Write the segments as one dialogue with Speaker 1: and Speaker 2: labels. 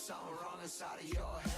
Speaker 1: something wrong inside of your head.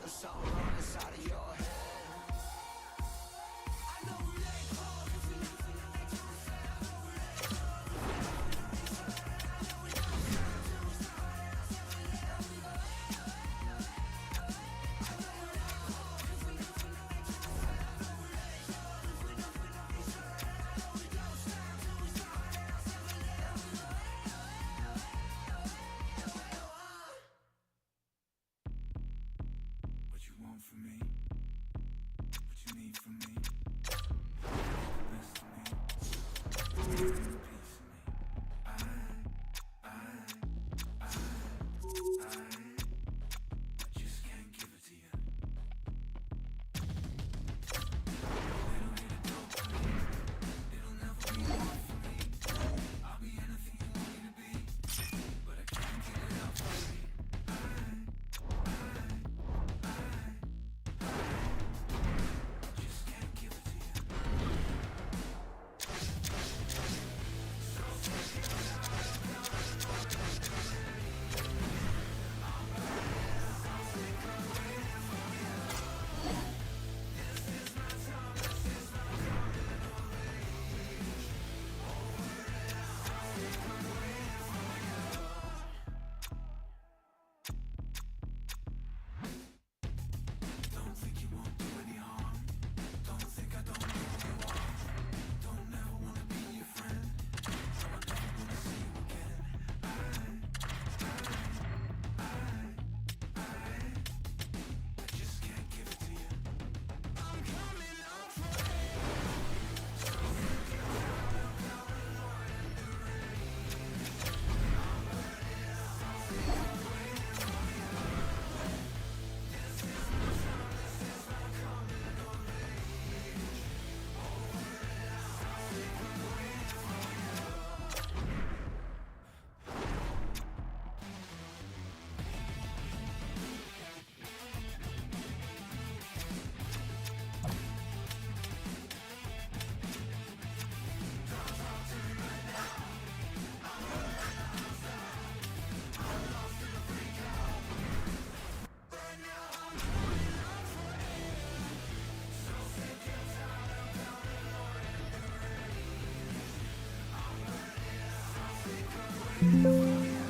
Speaker 1: Something wrong inside of your head.
Speaker 2: What you want from me? What you need from me? The best of me. The piece of me. I just can't give it to you. They don't need a dope for me. It'll never be enough for me. I'll be anything you want me to be, but I can't give it up for me. Just can't give it to you. Don't think you won't do any harm. Don't think I don't know who you are. Don't ever wanna be your friend. So I never wanna see you again. I just can't give it to you. I'm coming out for it. So sick and tired of coming on in the rain. I'm burning out. I'm sick of waiting for you. This is my time. This is my coming of age. Over it out. I'm sick of waiting for you.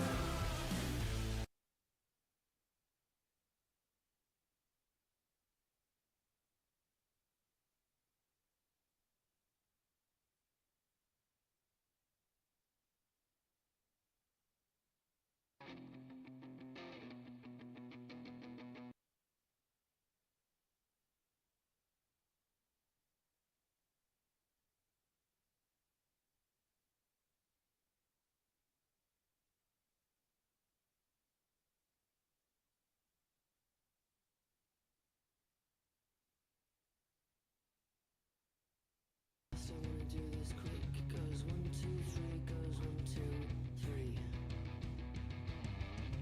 Speaker 3: So I wanna do this quick. Goes 1, 2, 3, goes 1, 2, 3.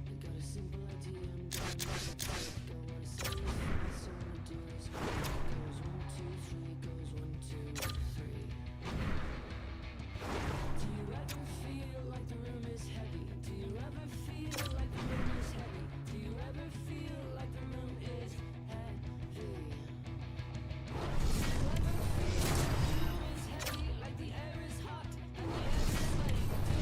Speaker 3: I got a simple idea, I'm gonna make it quick. I wanna say it fast, so I wanna do this quick. Goes 1, 2, 3, goes 1, 2, 3. Do you ever feel like the room is heavy? Do you ever feel like the room is heavy? Do you ever feel like the room is heavy? Do you ever feel like the room is heavy, like the air is hot and the air is light?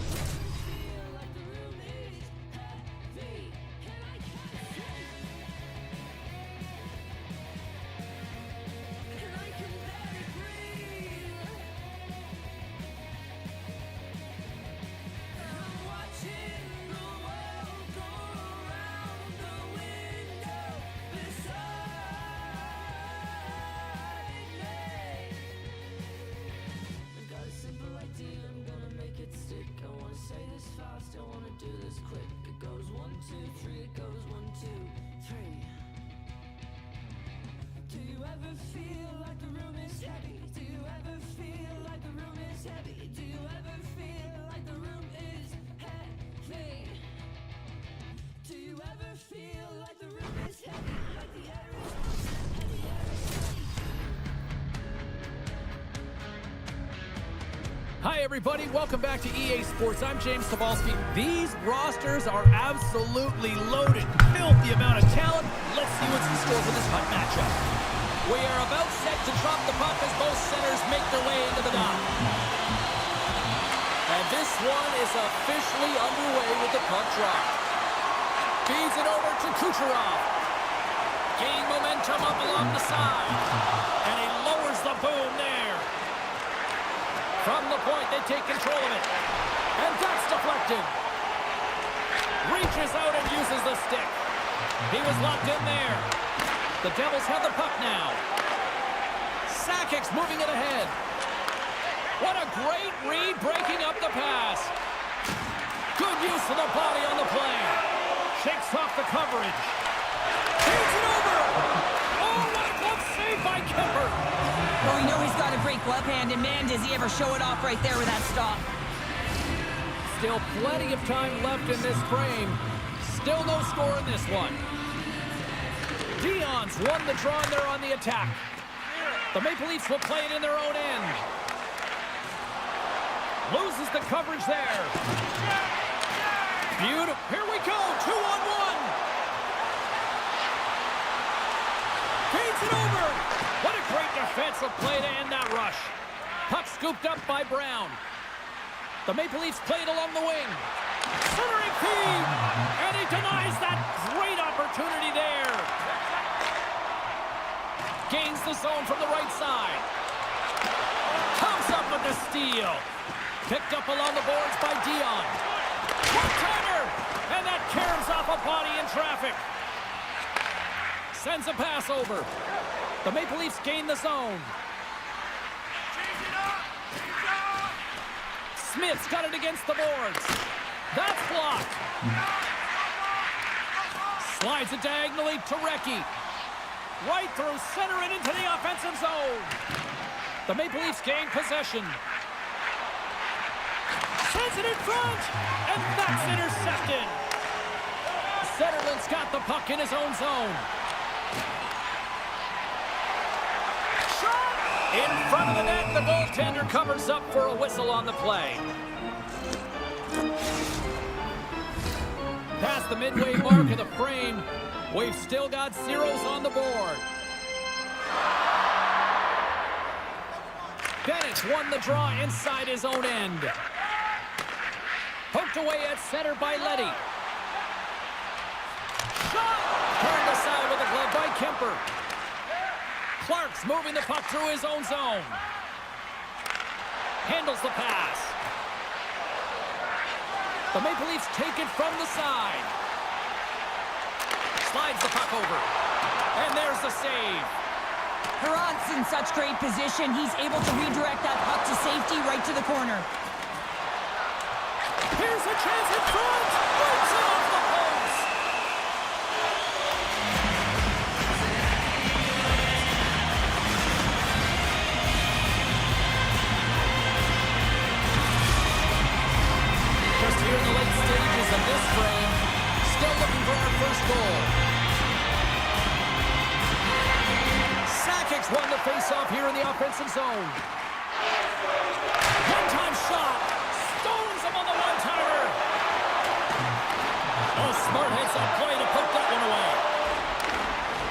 Speaker 4: Hi, everybody. Welcome back to EA Sports. I'm James Cebulski. These rosters are absolutely loaded. Filthy amount of talent. Let's see what's in store for this punt matchup. We are about set to drop the puck as both centers make their way into the dock. And this one is officially underway with the puck drop. Feeds it over to Kucherov. Gaining momentum up along the side. And he lowers the boom there. From the point, they take control of it. And that's deflected. Reaches out and uses the stick. He was locked in there. The Devils have the puck now. Sakic's moving it ahead. What a great read, breaking up the pass. Good use of the body on the play. Shakes off the coverage. Feeds it over. Oh, what a glove save by Kemper.
Speaker 5: Well, we know he's got a great glove hand, and man, does he ever show it off right there with that stop.
Speaker 4: Still plenty of time left in this frame. Still no score in this one. Dion's won the draw, and they're on the attack. The Maple Leafs will play it in their own end. Loses the coverage there. Beautiful. Here we go. 2-on-1. Feeds it over. What a great defensive play to end that rush. Puck scooped up by Brown. The Maple Leafs played along the wing. Centering feed. And he denies that great opportunity there. Gains the zone from the right side. Comes up with the steal. Picked up along the boards by Dion. One-timer. And that caroms off a body in traffic. Sends a pass over. The Maple Leafs gain the zone. Smith's got it against the boards. That's blocked. Slides it diagonally to Recchi. Right through center and into the offensive zone. The Maple Leafs gain possession. Sends it in front. And that's intercepted. Zetterlund's got the puck in his own zone. In front of the net, the goaltender covers up for a whistle on the play. Past the midway mark of the frame, we've still got zeros on the board. Bennett's won the draw inside his own end. Poked away at center by Leddy. Shot! Turned aside with a glove by Kemper. Clark's moving the puck through his own zone. Handles the pass. The Maple Leafs take it from the side. Slides the puck over. And there's the save.
Speaker 5: Perrant's in such great position, he's able to redirect that puck to safety right to the corner.
Speaker 4: Here's a chance in front. Breaks it off the post. Just here in the late stages of this frame, still looking for our first goal. Sakic's won the faceoff here in the offensive zone. One-time shot. Stones him on the one-timer. Oh, smart heads-up play to poke that one away.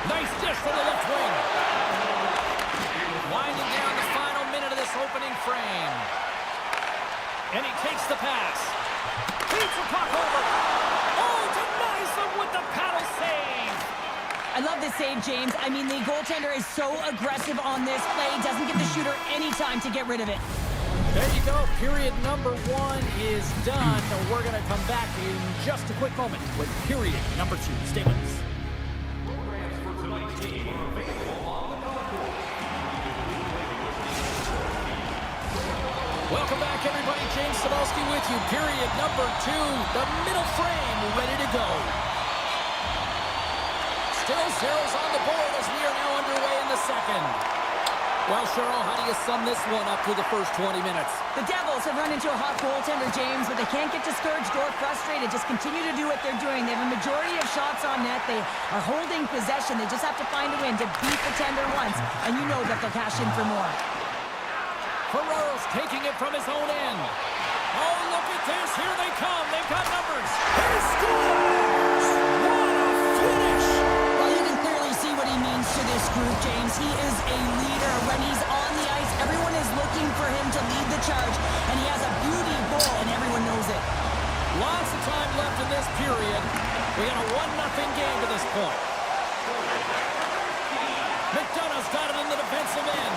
Speaker 4: Nice dish from the left wing. Winding down the final minute of this opening frame. And he takes the pass. Feeds the puck over. Oh, denies him with the paddle save.
Speaker 5: I love this save, James. I mean, the goaltender is so aggressive on this play. Doesn't give the shooter any time to get rid of it.
Speaker 4: There you go. Period number 1 is done. We're going to come back in just a quick moment with period number 2. Stay with us. Welcome back, everybody. James Cebulski with you. Period number 2. The middle frame ready to go. Still zeros on the board as we are now underway in the second. Well, Cheryl, how do you sum this one up through the first 20 minutes?
Speaker 5: The Devils have run into a hot goaltender, James, but they can't get discouraged or frustrated. Just continue to do what they're doing. They have a majority of shots on net. They are holding possession. They just have to find a win to beat the tender once, and you know that they'll cash in for more.
Speaker 4: Ferraro's taking it from his own end. Oh, look at this. Here they come. They've got numbers. He scores! What a finish!
Speaker 5: Well, you can clearly see what he means to this group, James. He is a leader. When he's on the ice, everyone is looking for him to lead the charge, and he has a beauty goal, and everyone knows it.
Speaker 4: Lots of time left in this period. We got a 1-0 game to this point. McDonough's got it in the defensive end.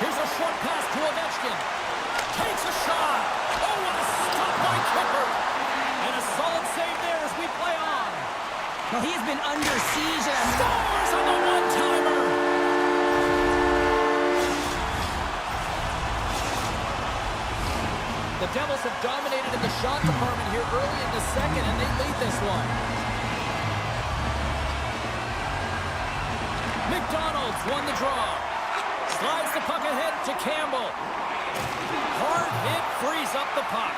Speaker 4: Here's a short pass to Ovechkin. Takes a shot. Oh, what a stop by Kipper. And a solid save there as we play on.
Speaker 5: Well, he's been under siege.
Speaker 4: Scores on the one-timer. The Devils have dominated in the shot department here early in the second, and they lead this one. McDonald's won the draw. Slides the puck ahead to Campbell. Hard hit frees up the puck.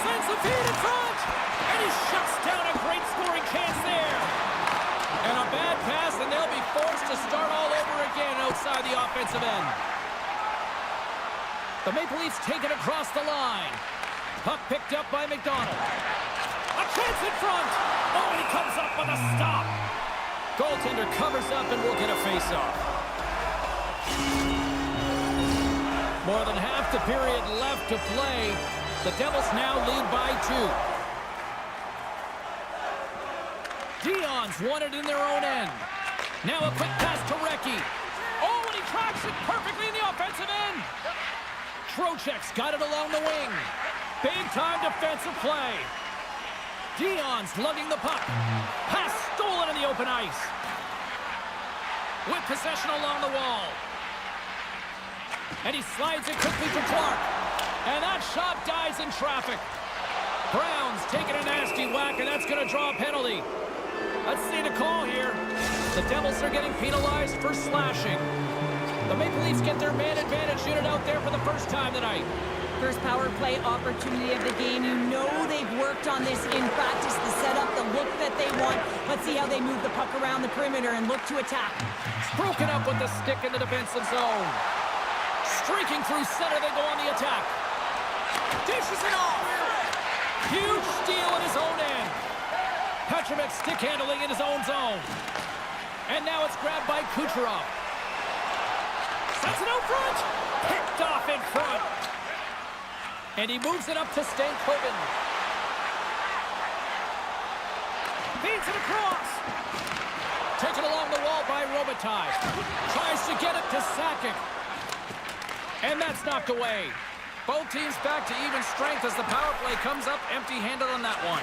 Speaker 4: Sends the feed in front. And he shuts down a great scoring chance there. And a bad pass, and they'll be forced to start all over again outside the offensive end. The Maple Leafs take it across the line. Puck picked up by McDonald. A chance in front. Oh, and he comes up with a stop. Goaltender covers up and will get a face-off. More than half the period left to play. The Devils now lead by 2. Dion's won it in their own end. Now a quick pass to Recchi. Oh, and he tracks it perfectly in the offensive end. Trocheck's got it along the wing. Big-time defensive play. Dion's lugging the puck. Pass stolen in the open ice. With possession along the wall. And he slides it quickly to Clark. And that shot dies in traffic. Brown's taking a nasty whack, and that's going to draw a penalty. Let's see the call here. The Devils are getting penalized for slashing. The Maple Leafs get their man advantage unit out there for the first time tonight.
Speaker 5: First power play opportunity of the game. You know they've worked on this in practice, the setup, the look that they want. Let's see how they move the puck around the perimeter and look to attack.
Speaker 4: Broken up with the stick in the defensive zone. Streaking through center, they go on the attack. Dishes it off. Huge steal in his own end. Petrovic stick handling in his own zone. And now it's grabbed by Kucherov. Sets it out front. Picked off in front. And he moves it up to Stankoven. Feeds it across. Taken along the wall by Robitaille. Tries to get it to Sakic. And that's knocked away. Both teams back to even strength as the power play comes up empty-handed on that one.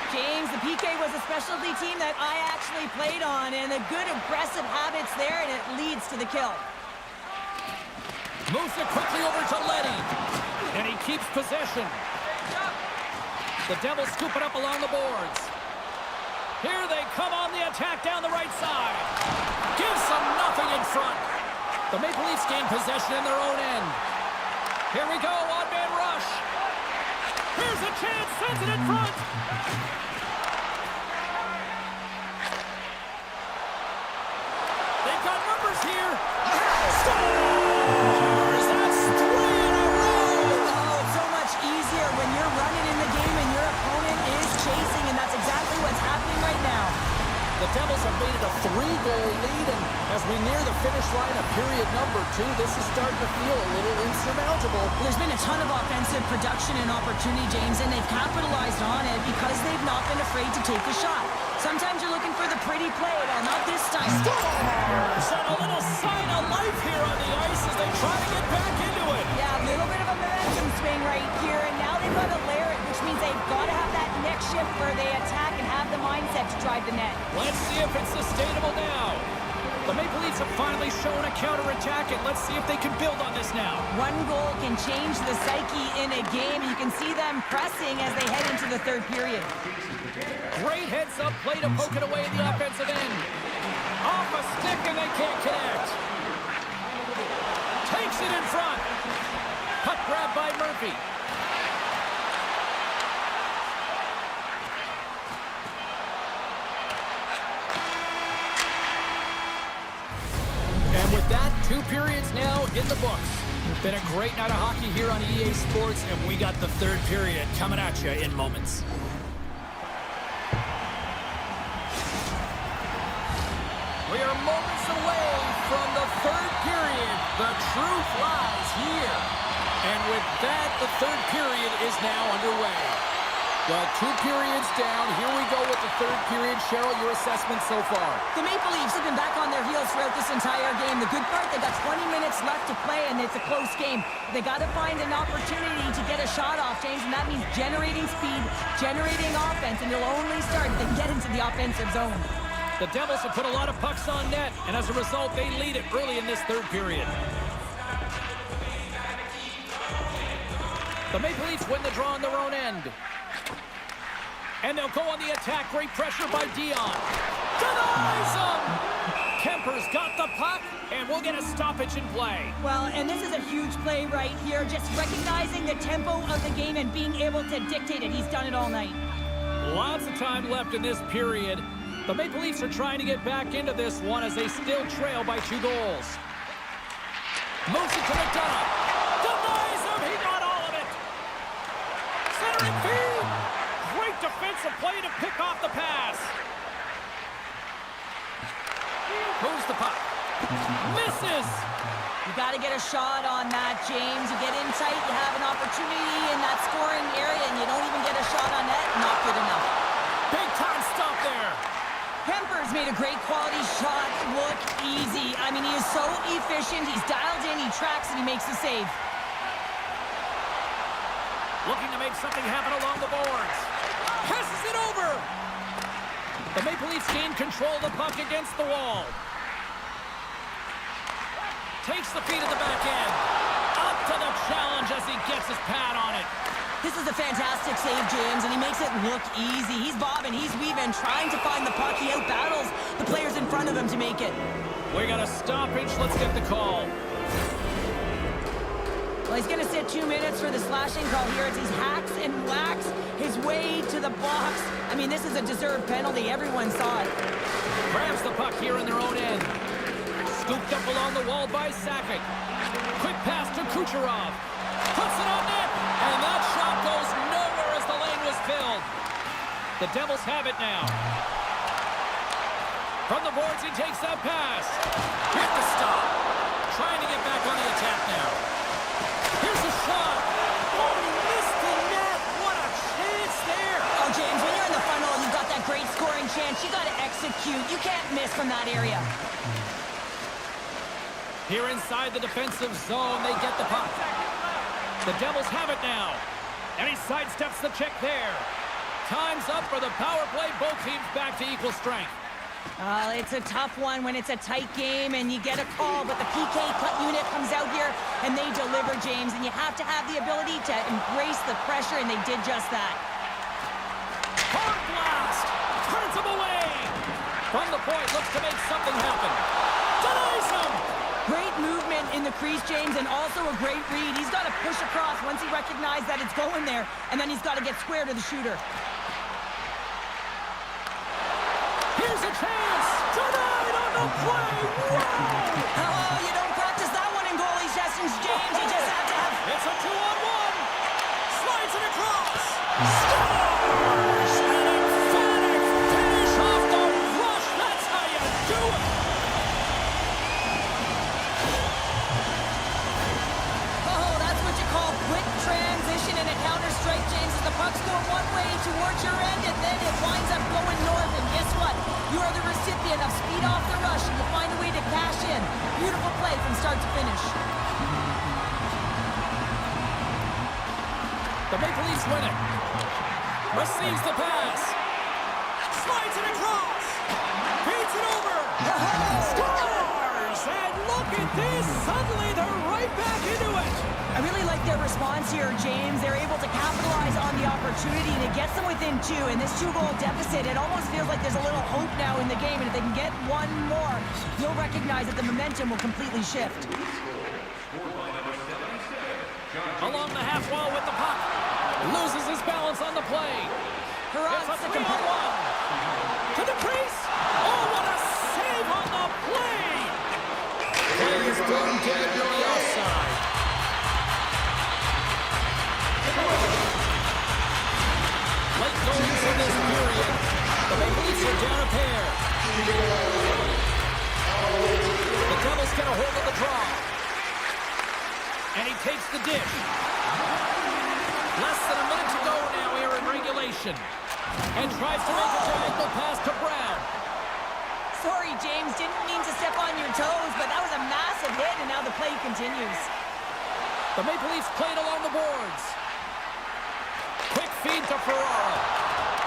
Speaker 5: James, the PK was a specialty team that I actually played on, and the good aggressive habits there, and it leads to the kill.
Speaker 4: Moves it quickly over to Leddy. And he keeps possession. The Devils scoop it up along the boards. Here they come on the attack down the right side. Gives them nothing in front. The Maple Leafs gain possession in their own end. Here we go, odd-man rush. Here's a chance, sends it in front. They've got numbers here. Scores! That's 3 in a row!
Speaker 5: Oh, it's so much easier when you're running in the game and your opponent is chasing, and that's exactly what's happening right now.
Speaker 4: The Devils have made it a 3-goal lead, and as we near the finish line of period number 2, this is starting to feel a little insurmountable.
Speaker 5: There's been a ton of offensive production and opportunity, James, and they've capitalized on it because they've not been afraid to take a shot. Sometimes you're looking for the pretty play, well, not this time.
Speaker 4: Scores! And a little sign of life here on the ice as they try to get back into it.
Speaker 5: Yeah, a little bit of a momentum swing right here, and now they've got to layer it, which means they've got to have that next shift where they attack and have the mindset to drive the net.
Speaker 4: Let's see if it's sustainable now. The Maple Leafs have finally shown a counterattack, and let's see if they can build on this now.
Speaker 5: One goal can change the psyche in a game. You can see them pressing as they head into the third period.
Speaker 4: Great heads-up play to poke it away in the offensive end. Off a stick, and they can't connect. Takes it in front. Puck grab by Murphy. And with that 2 periods now in the books. Been a great night of hockey here on EA Sports, and we got the 3rd period coming at you in moments. We are moments away from the 3rd period. The truth lies here. And with that, the 3rd period is now underway. Well, 2 periods down. Here we go with the 3rd period. Cheryl, your assessment so far?
Speaker 5: The Maple Leafs have been back on their heels throughout this entire game. The good part, they got 20 minutes left to play, and it's a close game. They got to find an opportunity to get a shot off, James, and that means generating speed, generating offense, and they'll only start if they get into the offensive zone.
Speaker 4: The Devils have put a lot of pucks on net, and as a result, they lead it early in this 3rd period. The Maple Leafs win the draw on their own end. And they'll go on the attack. Great pressure by Dion. Denies him! Kemper's got the puck, and we'll get a stoppage in play.
Speaker 5: Well, and this is a huge play right here. Just recognizing the tempo of the game and being able to dictate it. He's done it all night.
Speaker 4: Lots of time left in this period. The Maple Leafs are trying to get back into this one as they still trail by 2 goals. Moves it to McDonough. Denies him! He got all of it! Centering feed! Great defensive play to pick off the pass. Moves the puck. Misses!
Speaker 5: You got to get a shot on that, James. You get in tight, you have an opportunity in that scoring area, and you don't even get a shot on net. Not good enough.
Speaker 4: Big time stop there.
Speaker 5: Kemper's made a great quality shot look easy. I mean, he is so efficient. He's dialed in, he tracks, and he makes the save.
Speaker 4: Looking to make something happen along the boards. Passes it over. The Maple Leafs gain control of the puck against the wall. Takes the feed at the back end. Up to the challenge as he gets his pad on it.
Speaker 5: This is a fantastic save, James, and he makes it look easy. He's bobbing, he's weaving, trying to find the puck. He out-battles the players in front of him to make it.
Speaker 4: We got a stoppage. Let's get the call.
Speaker 5: Well, he's going to sit 2 minutes for the slashing call here as he hacks and whacks his way to the box. I mean, this is a deserved penalty. Everyone saw it.
Speaker 4: Grabs the puck here in their own end. Scooped up along the wall by Sakic. Quick pass to Kucherov. Puts it on net. And that shot goes nowhere as the lane was filled. The Devils have it now. From the boards, he takes that pass. Hit the stop. Trying to get back on the attack now. Here's a shot. Oh, he missed the net. What a chance there.
Speaker 5: Oh, James, when you're in the funnel and you've got that great scoring chance, you got to execute. You can't miss from that area.
Speaker 4: Here inside the defensive zone, they get the puck. The Devils have it now. And he sidesteps the check there. Time's up for the power play. Both teams back to equal strength.
Speaker 5: It's a tough one when it's a tight game and you get a call, but the PK cut unit comes out here and they deliver, James, and you have to have the ability to embrace the pressure, and they did just that.
Speaker 4: Hard blast! Turns him away! From the point, looks to make something happen. Denies him!
Speaker 5: Great movement in the crease, James, and also a great read. He's got to push across once he recognizes that it's going there, and then he's got to get square to the shooter.
Speaker 4: Here's a chance! Denied on the play! Wow!
Speaker 5: Oh, you don't practice that one in goalie sessions, James. You just have to have...
Speaker 4: It's a 2-on-1! Slides it across! Scores! An emphatic finish off the rush! That's how you do it!
Speaker 5: Oh, that's what you call quick transition in a counter-strike, James. As the puck's going one way towards your end, and then it winds up going north, and guess what? You are the recipient of speed off the rush, and you find a way to cash in. Beautiful play from start to finish.
Speaker 4: The Maple Leafs win it. Receives the pass. Slides it across. Beats it over. Scores! And look at this. Suddenly they're right back into it.
Speaker 5: I really like their response here, James. They're able to capitalize on the opportunity, and it gets them within 2. And this 2-goal deficit, it almost feels like there's a little hope now in the game. And if they can get one more, you'll recognize that the momentum will completely shift.
Speaker 4: Along the half wall with the puck. Loses his balance on the play. It's a 3-on-1. To the crease. Oh, what a save on the play. Play is thrown dead to the outside. Late goals in this period. The Maple Leafs are down a pair. The Devils get a hold of the draw. And he takes the dish. Less than a minute to go now here in regulation. And tries to make a diagonal pass to Brown.
Speaker 5: Sorry, James, didn't mean to step on your toes, but that was a massive hit, and now the play continues.
Speaker 4: The Maple Leafs played along the boards. Quick feed to Ferraro.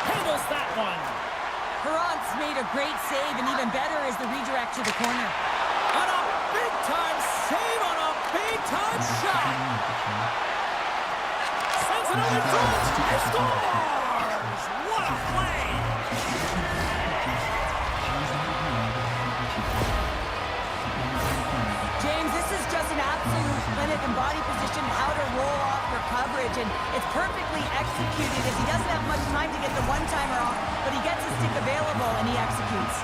Speaker 4: Handles that one.
Speaker 5: Perrant's made a great save, and even better is the redirect to the corner.
Speaker 4: On a big-time save on a big-time shot. Sends it over front. He scores! What a play!
Speaker 5: James, this is just an absolute clinic in body position, how to roll off your coverage, and it's perfectly executed as he doesn't have much time to get the one-timer off, but he gets his stick available and he executes.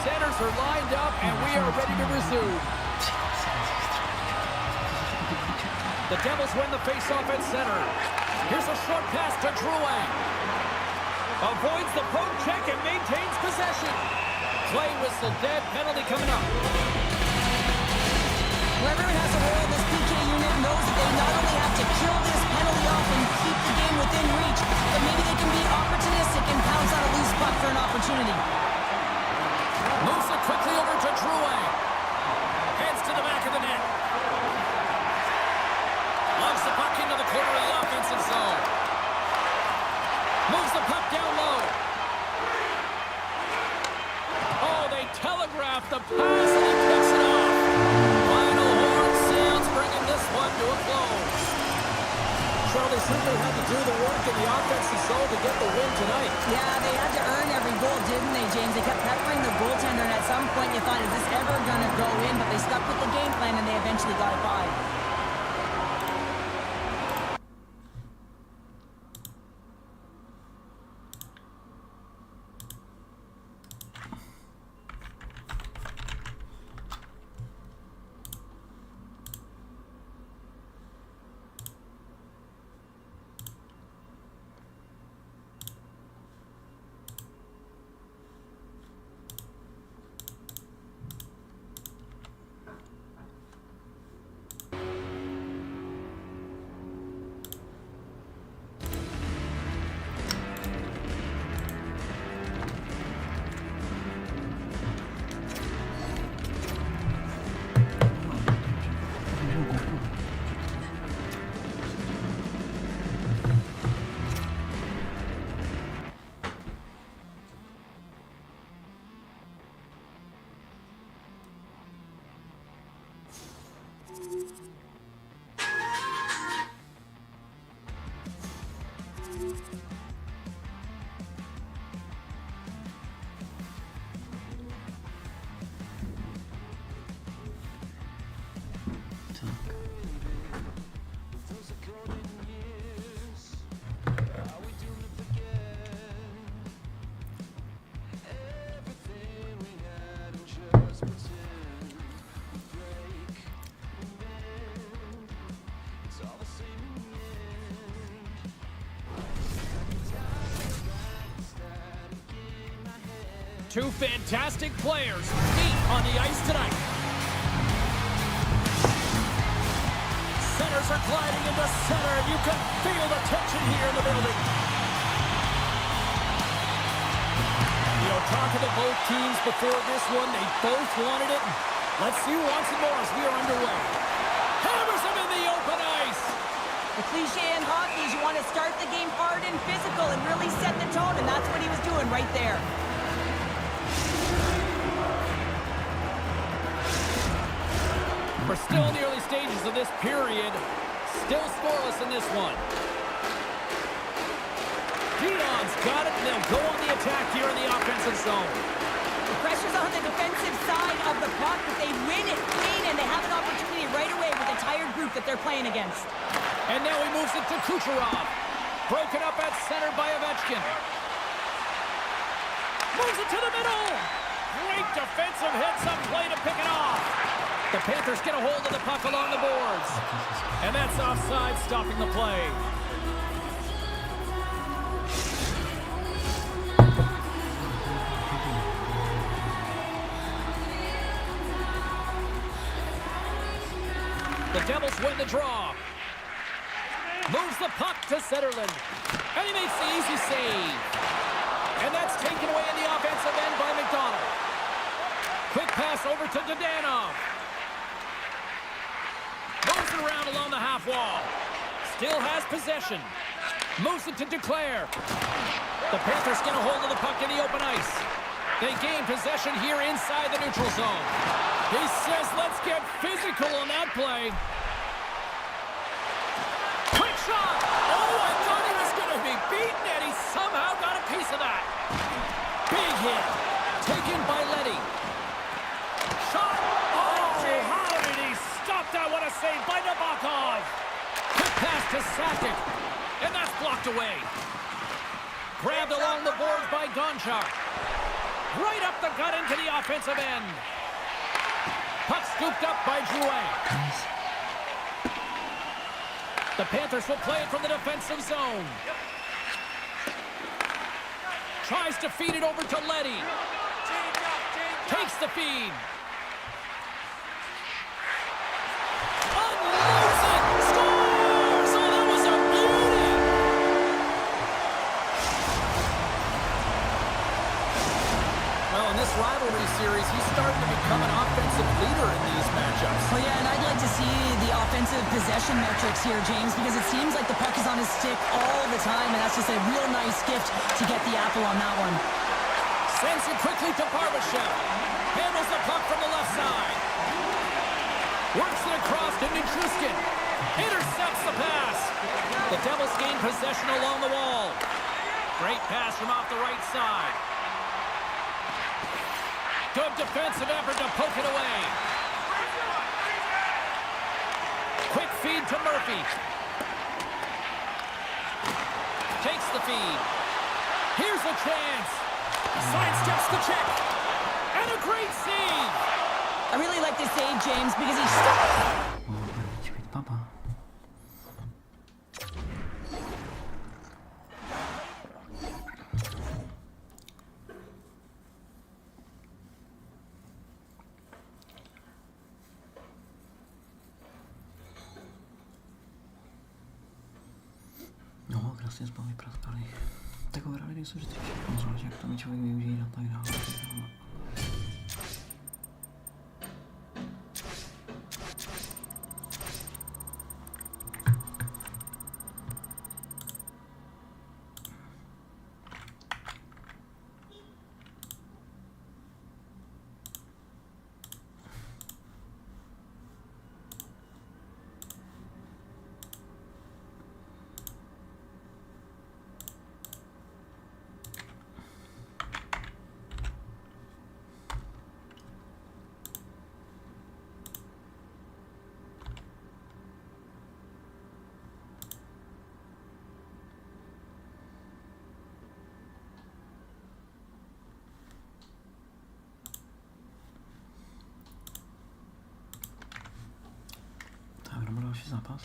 Speaker 4: Centers are lined up, and we are ready to resume. The Devils win the faceoff at center. Here's a short pass to Drouin. Avoids the poke check and maintains possession. Play whistle dead, penalty coming up.
Speaker 5: Whoever has a role in this PK unit knows that they not only have to kill this penalty off and keep the game within reach, but maybe they can be opportunistic and pounce on a loose puck for an opportunity.
Speaker 4: Moves it quickly over to Drouin. Heads to the back of the net. Loves the puck into the corner of the offensive zone. Moves the puck down low. Oh, they telegraph the pass and he picks it off. Final horn sounds, bringing this one to a close. Charlie simply had to do the work in the offensive zone to get the win tonight.
Speaker 5: Yeah, they had to earn every goal, didn't they, James? They kept peppering the goaltender, and at some point you thought, is this ever going to go in? But they stuck with the game plan, and they eventually got it by.
Speaker 4: Two fantastic players deep on the ice tonight. Centers are gliding into center. You can feel the tension here in the building. You know, talking to both teams before this one, they both wanted it. Let's see who wants it more as we are underway. Hammers him in the open ice.
Speaker 5: The cliche in hockey is you want to start the game hard and physical and really set the tone, and that's what he was doing right there.
Speaker 4: We're still in the early stages of this period. Still scoreless in this one. Dion's got it, and they'll go on the attack here in the offensive zone.
Speaker 5: The pressure's on the defensive side of the puck, but they win it clean, and they have an opportunity right away with the tired group that they're playing against.
Speaker 4: And now he moves it to Kucherov. Broken up at center by Ovechkin. Moves it to the middle. Great defensive hit, some play to pick it off. The Panthers get a hold of the puck along the boards. And that's offside, stopping the play. The Devils win the draw. Moves the puck to Zetterlund. And he makes the easy save. And that's taken away in the offensive end by McDonald. Quick pass over to Dadonov. Moves it around along the half wall. Still has possession. Moves it to Duclair. The Panthers get a hold of the puck in the open ice. They gain possession here inside the neutral zone. He says, let's get physical on that play. Quick shot! Oh, I thought he was going to be beaten, and he somehow got a piece of that. Big hit. Taken by Letty. Shot! Oh, how did he stop that? What a save by Nabokov. Quick pass to Sakic, and that's blocked away. Grabbed along the boards by Gonchar. Right up the gut into the offensive end. Puck scooped up by Drouin. The Panthers will play it from the defensive zone. Tries to feed it over to Letty. Takes the feed. Unloads it! Scores! Oh, that was a beauty! Well, in this rivalry series, he's starting to become an offensive leader in these matchups.
Speaker 5: Well, yeah, and I'd like to see the offensive possession metrics here, James, because it seems like the puck is on his stick all the time, and that's just a real nice gift to get the apple on that one.
Speaker 4: Sends it quickly to Barbashev. Handles the puck from the left side. Works it across to Nikysek. Intercepts the pass. The Devils gain possession along the wall. Great pass from off the right side. Good defensive effort to poke it away. Quick feed to Murphy. Takes the feed. Here's a chance. Sidesteps the check. And a great save.
Speaker 5: I really like this save, James, because he's
Speaker 6: Papa. No, krásně jsme vypraskali. Takové rady jsou vždycky všechno zvlášť, jak to mi člověk využije a tak dále. Další zápas.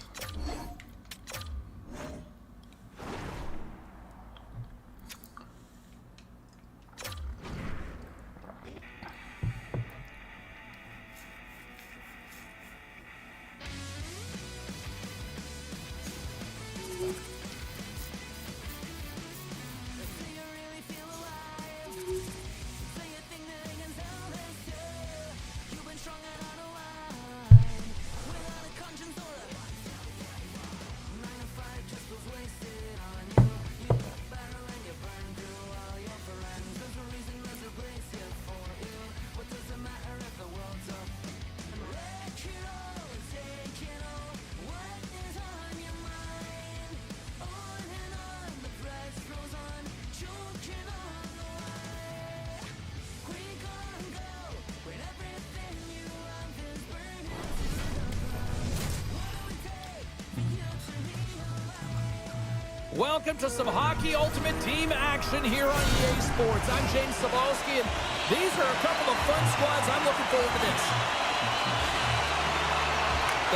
Speaker 4: Welcome to some Hockey Ultimate Team action here on EA Sports. I'm James Cebulski, and these are a couple of fun squads. I'm looking forward to this.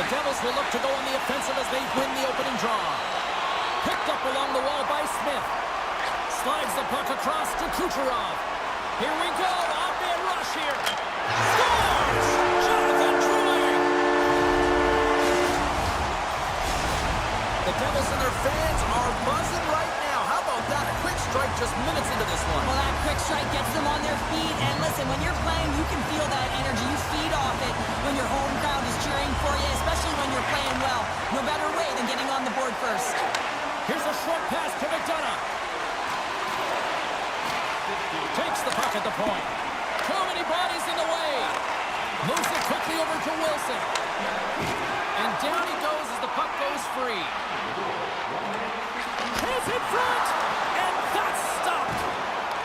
Speaker 4: The Devils will look to go on the offensive as they win the opening draw. Picked up along the wall by Smith. Slides the puck across to Kucherov. Here we go. Off-man rush here. Scores! Jonathan Drouin! The Devils and their fans are buzzing right now. How about that? A quick strike just minutes into this one.
Speaker 5: Well, that quick strike gets them on their feet. And listen, when you're playing, you can feel that energy. You feed off it when your home crowd is cheering for you, especially when you're playing well. No better way than getting on the board first.
Speaker 4: Here's a short pass to McDonough. Takes the puck at the point. Too many bodies in the way. Moves it quickly over to Wilson. And down he goes as the puck goes free. Chase in front. And that's stopped.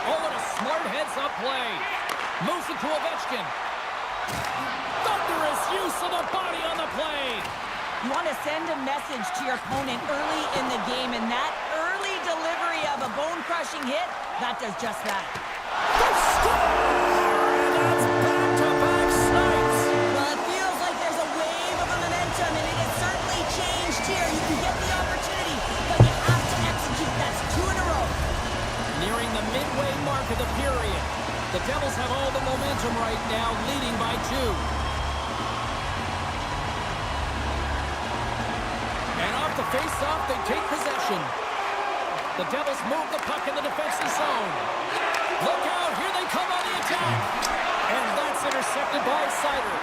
Speaker 4: Oh, what a smart heads-up play. Moves it to Ovechkin. Thunderous use of the body on the play.
Speaker 5: You want to send a message to your opponent early in the game, and that early delivery of a bone-crushing hit, that does just that.
Speaker 4: The score! And that's back-to-back snipes.
Speaker 5: Well, it feels like there's a wave of momentum, and it has certainly changed here. You can get the opportunity, but you have to execute. That's 2 in a row.
Speaker 4: Nearing the midway mark of the period. The Devils have all the momentum right now, leading by 2. And off the face-off, they take possession. The Devils move the puck in the defensive zone. Look out, here they come on the attack. And that's intercepted by Sider.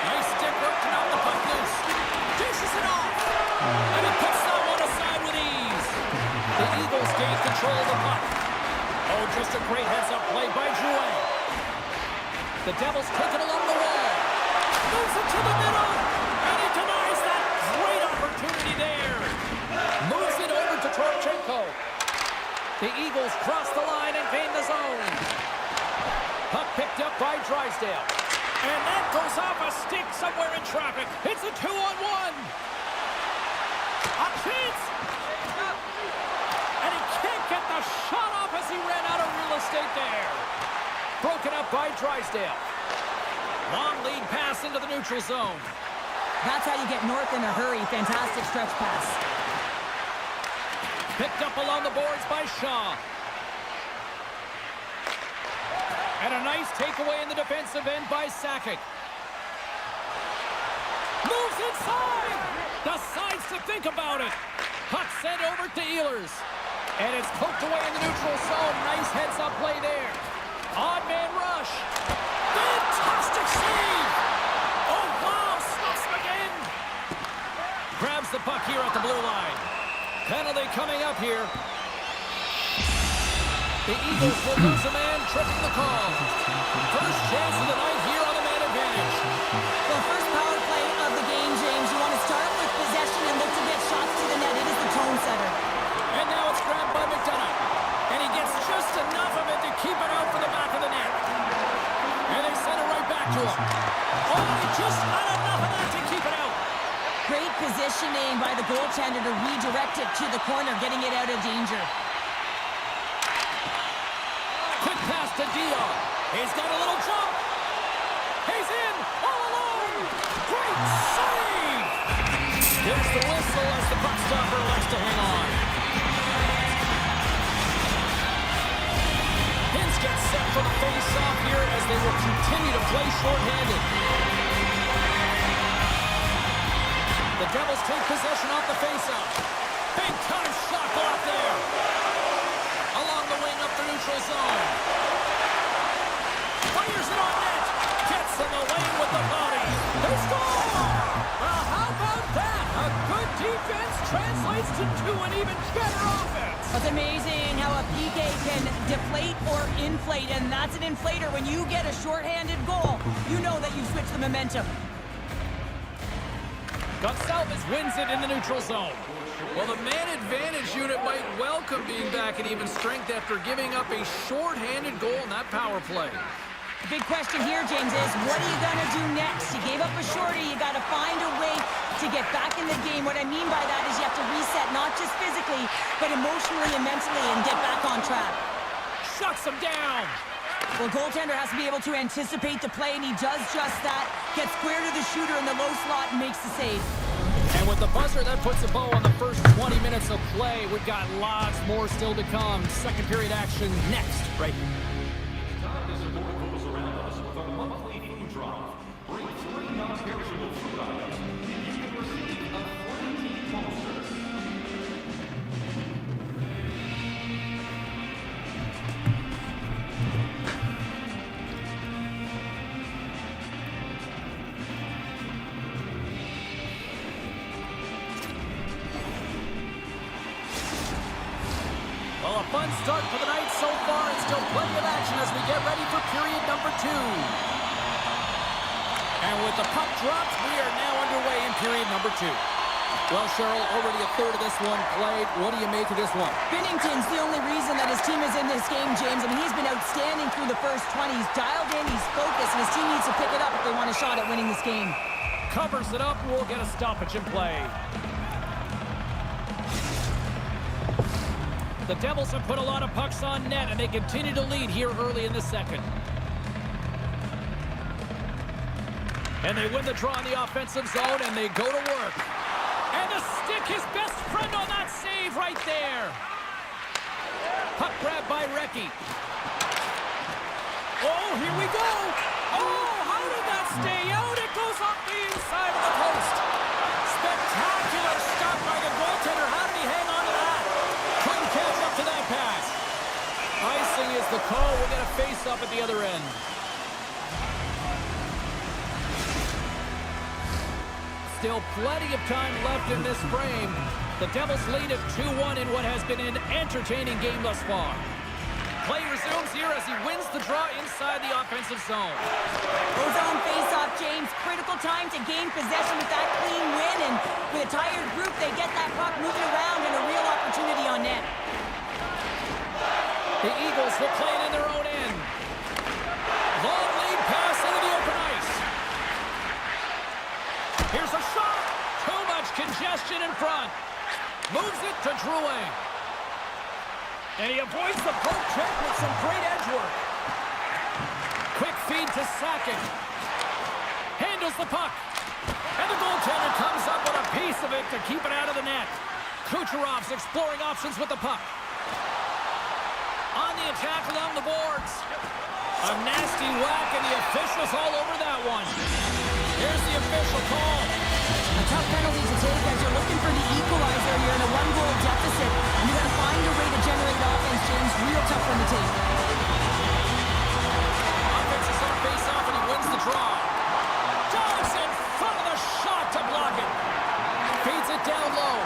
Speaker 4: Nice stick work to knock the puck loose. Dishes it off. And he puts that one aside with ease. The Eagles gain control of the puck. Oh, just a great heads-up play by Drouin. The Devils take it along the wall. Moves it to the middle. And he denies that great opportunity there. Moves it over to Torchenko. The Eagles cross the line and gain the zone. Puck picked up by Drysdale. And that goes off a stick somewhere in traffic. It's a 2-on-1. A chance. And he can't get the shot off as he ran out of real estate there. Broken up by Drysdale. Long lead pass into the neutral zone.
Speaker 5: That's how you get north in a hurry. Fantastic stretch pass.
Speaker 4: Picked up along the boards by Shaw. And a nice takeaway in the defensive end by Sakic. Moves inside! Decides to think about it. Puck sent over to Ehlers. And it's poked away in the neutral zone. Nice heads-up play there. Odd man rush. Fantastic save! Oh, wow! Snuffs him again! Grabs the puck here at the blue line. Penalty coming up here. The Eagles will lose a man, tripping the call. First chance of the night here on the man advantage.
Speaker 5: Well, first power play of the game, James. You want to start with possession and look to get shots to the net. It is the tone setter.
Speaker 4: And now it's grabbed by McDonough. And he gets just enough of it to keep it out for the back of the net. And they send it right back to him. Oh, he just got enough of that to keep it out.
Speaker 5: Great positioning by the goaltender to redirect it to the corner, getting it out of danger.
Speaker 4: Quick pass to Dion. He's got a little jump. He's in all alone. Great save. There's the whistle as the puck stopper likes to hang on. Hintz gets set for the face-off here as they will continue to play shorthanded. The Devils take possession off the face-off. Big-time shot block there. Along the wing up the neutral zone. Fires it on net. Gets in the lane with the body. They score! Well, how about that? A good defense translates to an even better offense.
Speaker 5: It's amazing how a PK can deflate or inflate, and that's an inflator. When you get a shorthanded goal, you know that you switch the momentum.
Speaker 4: Gonsalves wins it in the neutral zone. Well, the man advantage unit might welcome being back at even strength after giving up a shorthanded goal in that power play.
Speaker 5: The big question here, James, is what are you going to do next? You gave up a shorty. You got to find a way to get back in the game. What I mean by that is you have to reset, not just physically, but emotionally and mentally, and get back on track.
Speaker 4: Shuts him down.
Speaker 5: Well, goaltender has to be able to anticipate the play, and he does just that. Gets square to the shooter in the low slot and makes the save.
Speaker 4: And with the buzzer, that puts a bow on the first 20 minutes of play. We've got lots more still to come. Second period action next, right here.
Speaker 7: Time to support those around us with our monthly food drive. Bring 3 non-perishable food items, and you can receive a free toaster.
Speaker 4: Well, a fun start for the night so far, and still plenty of action as we get ready for period number 2. And with the puck dropped, we are now underway in period number 2. Well, Cheryl, already a third of this one played. What do you make of this one?
Speaker 5: Binnington's the only reason that his team is in this game, James. I mean, he's been outstanding through the first 20. He's dialed in, he's focused, and his team needs to pick it up if they want a shot at winning this game.
Speaker 4: Covers it up, we'll get a stoppage in play. The Devils have put a lot of pucks on net, and they continue to lead here early in the second. And they win the draw in the offensive zone, and they go to work. And the stick, his best friend on that save right there. Puck grab by Recchi. Oh, here we go. Oh, how did that stay out? It goes off the inside of the post. Spectacular stop by the goaltender. How did he hang on to that? Couldn't catch up to that pass. Icing is the call. We'll get a face-up at the other end. Still plenty of time left in this frame. The Devils lead at 2-1 in what has been an entertaining game thus far. Play resumes here as he wins the draw inside the offensive zone.
Speaker 5: Ozone face-off, James. Critical time to gain possession with that clean win, and with a tired group, they get that puck moving around and a real opportunity on net.
Speaker 4: The Eagles will play it in their own end. Long lead pass into the open ice. Here's a shot. Too much congestion in front. Moves it to Drouin. And he avoids the poke check with some great edge work. Quick feed to Sakic. Handles the puck. And the goaltender comes up with a piece of it to keep it out of the net. Kucherov's exploring options with the puck. On the attack along the boards. A nasty whack, and the officials all over that one. Here's the official call.
Speaker 5: A tough penalty to take as you're looking for the equalizer. You're in a 1-goal deficit, and you got to find a way to generate offense, James. Real tough one to take.
Speaker 4: Offense is on face-off, and he wins the draw. Dives in front of the shot to block it. Feeds it down low.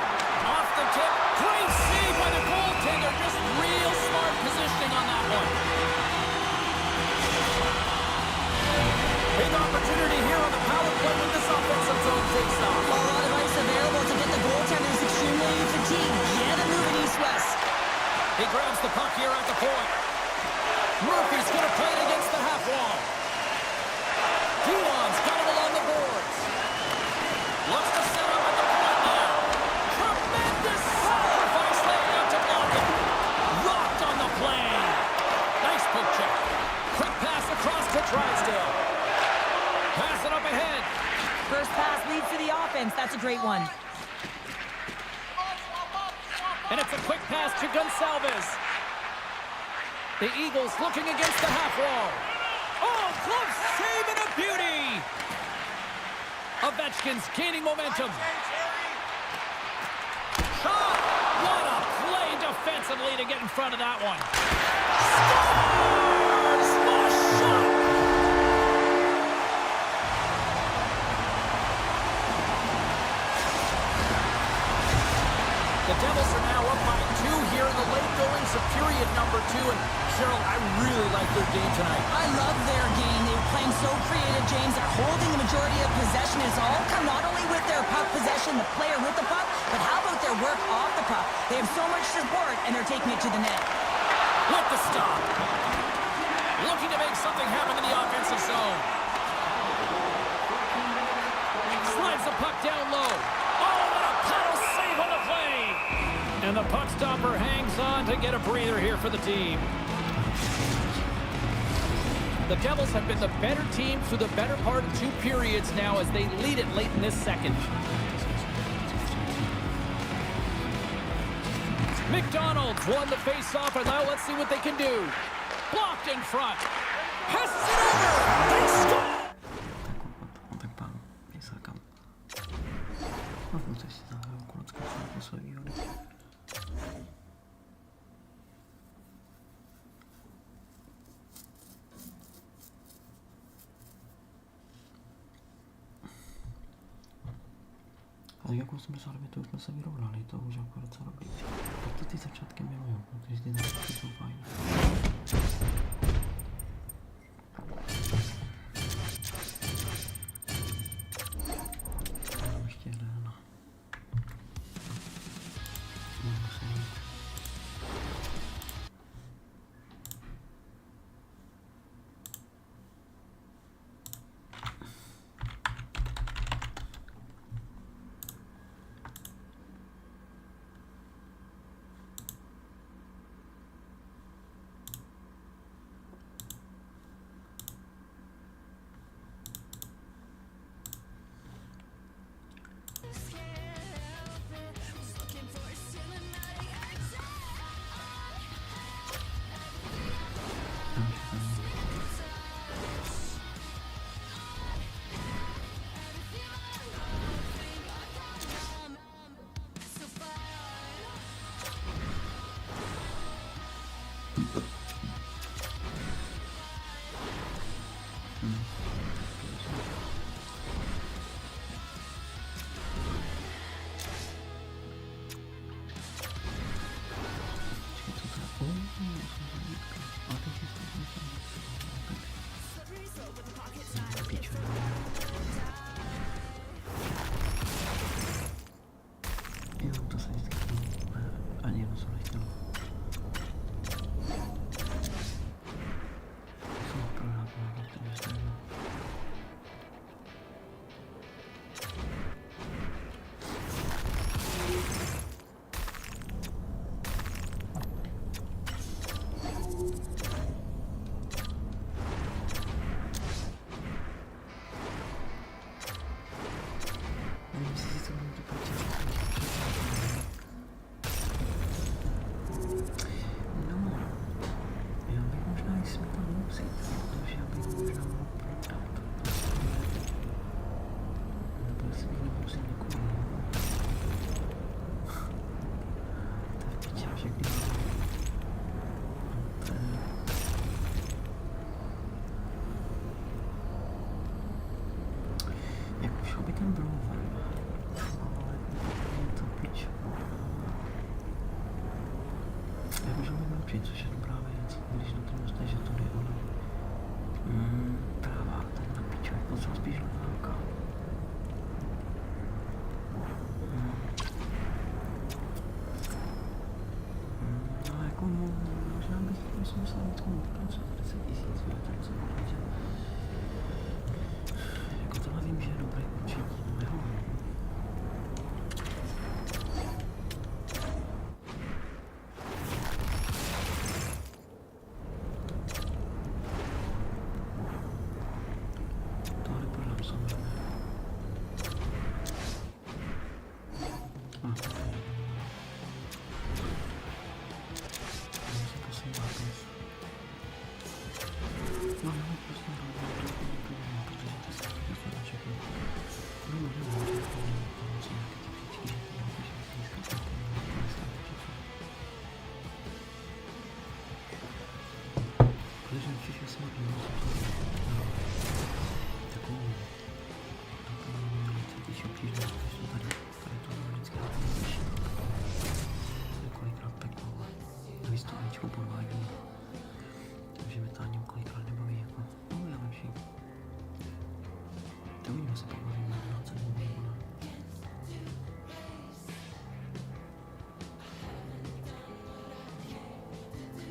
Speaker 4: Off the tip. Great save by the goaltender. Just real smart positioning on that one. Big opportunity here on the power play when this offensive zone takes off.
Speaker 5: A lot of ice available to get the goaltenders extremely fatigued. Get a moving east-west.
Speaker 4: He grabs the puck here at the point. Murphy's going to play it against the half wall. Dion's got him along the boards. Looks to set up at the point now. Tremendous sacrifice laying out to block it. Rocked on the plane. Nice poke check. Quick pass across to Drysdale. Pass it up ahead.
Speaker 5: First pass leads to the offense. That's a great one.
Speaker 4: And it's a quick pass to Gonçalves. The Eagles looking against the half wall. Oh, close save and a beauty. Ovechkin's gaining momentum. Shot. What a play defensively to get in front of that one. Scores! What a shot! The Devils are now up by 2 here in the late goings of period number 2. And Cheryl, I really like their game tonight.
Speaker 5: I love their game. They were playing so creative, James. They're holding the majority of possession. It's all come not only with their puck possession, the player with the puck, but how about their work off the puck? They have so much support, and they're taking it to the net.
Speaker 4: With the stop. Looking to make something happen in the offensive zone. Slides the puck down low. Oh, what a paddle save on the play. And the puck stopper hangs on to get a breather here for the team. The Devils have been the better team through the better part of 2 periods now as they lead it late in this second. McDonald's won the face-off, and now let's see what they can do. Blocked in front. Has it over. They score!
Speaker 6: No tak pán, vysákam. No v si zahraju kolockou po své výhody. A jak 80 to už jsme se vyrovnali, to už jako docela dobrý. Tak to ty začátky miluju, protože ty začátky jsou fajn. Ještě jeden. Musím jít. Což je dobrá věc, když na tom dostane, že to jde ono. Práva, tak na piču, jak potřeba spíš levánka. No jako možná bych musel mít komu pracovat 10 000, tak se může, že jako tohle vím, že je dobrý určitě, no jo.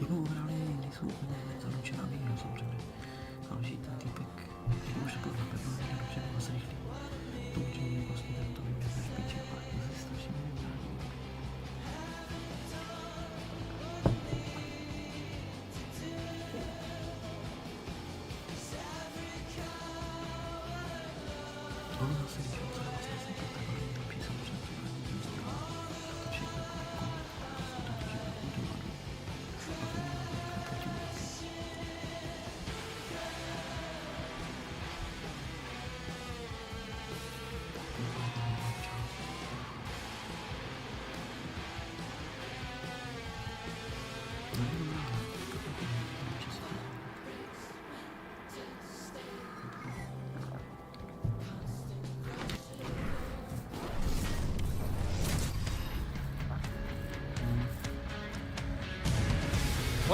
Speaker 6: Jako uhráli nejsou úplně zaručená výhra samozřejmě, ale že ten týpek, jak už řekl, napevno nejde dobře, nebo se rychlý. To určitě vlastně tento výběr než píče, ale to se strašně nevyhrá.